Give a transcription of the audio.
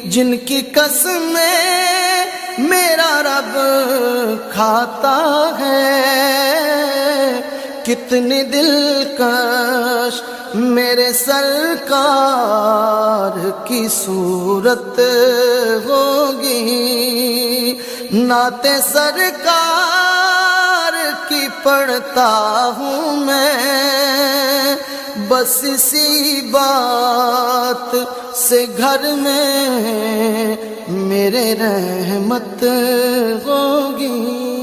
जिनकी कसमें मेरा रब खाता है। कितनी दिलकश मेरे सरकार की सूरत होगी, नाते सरकार की पढ़ता हूँ मैं। बस इसी बात से घर में मेरे रहमत होगी।